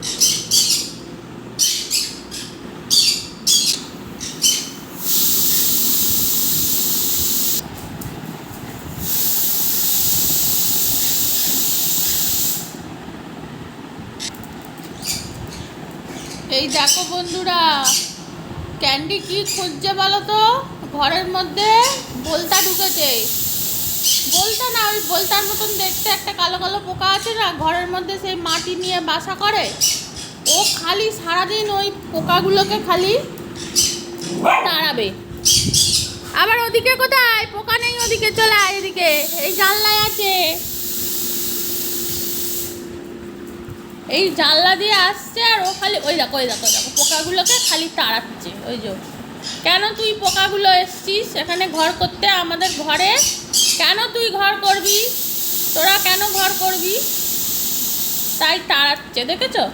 এই দেখো বন্ধুরা, ক্যান্ডি কি খুঁজছে বলো তো? ঘরের মধ্যে বলতা ঢুকেছে। বলতা না, ওই বলতার মতন দেখতে একটা কালো কালো পোকা আছে না, ঘরের মধ্যে সেই মাটি নিয়ে বাসা করে। ও খালি সারাদিন ওই পোকাগুলোকে খালি তাড়াবে। আবার ওদিকে কোথায় পোকা নেই, ওদিকে চলে আয়, এদিকে এই জানলায় আছে। এই জানলা দিয়ে আসছে আর ও খালি ওই দেখো ওই দেখো দেখো পোকাগুলোকে খালি তাড়াচ্ছে। ওই যে, কেন তুই পোকাগুলো এসছিস এখানে ঘর করতে আমাদের ঘরে? কেন তুই ঘর করবি? তোরা কেন ঘর করবি? তাই তাড়াচ্ছে, দেখেছো?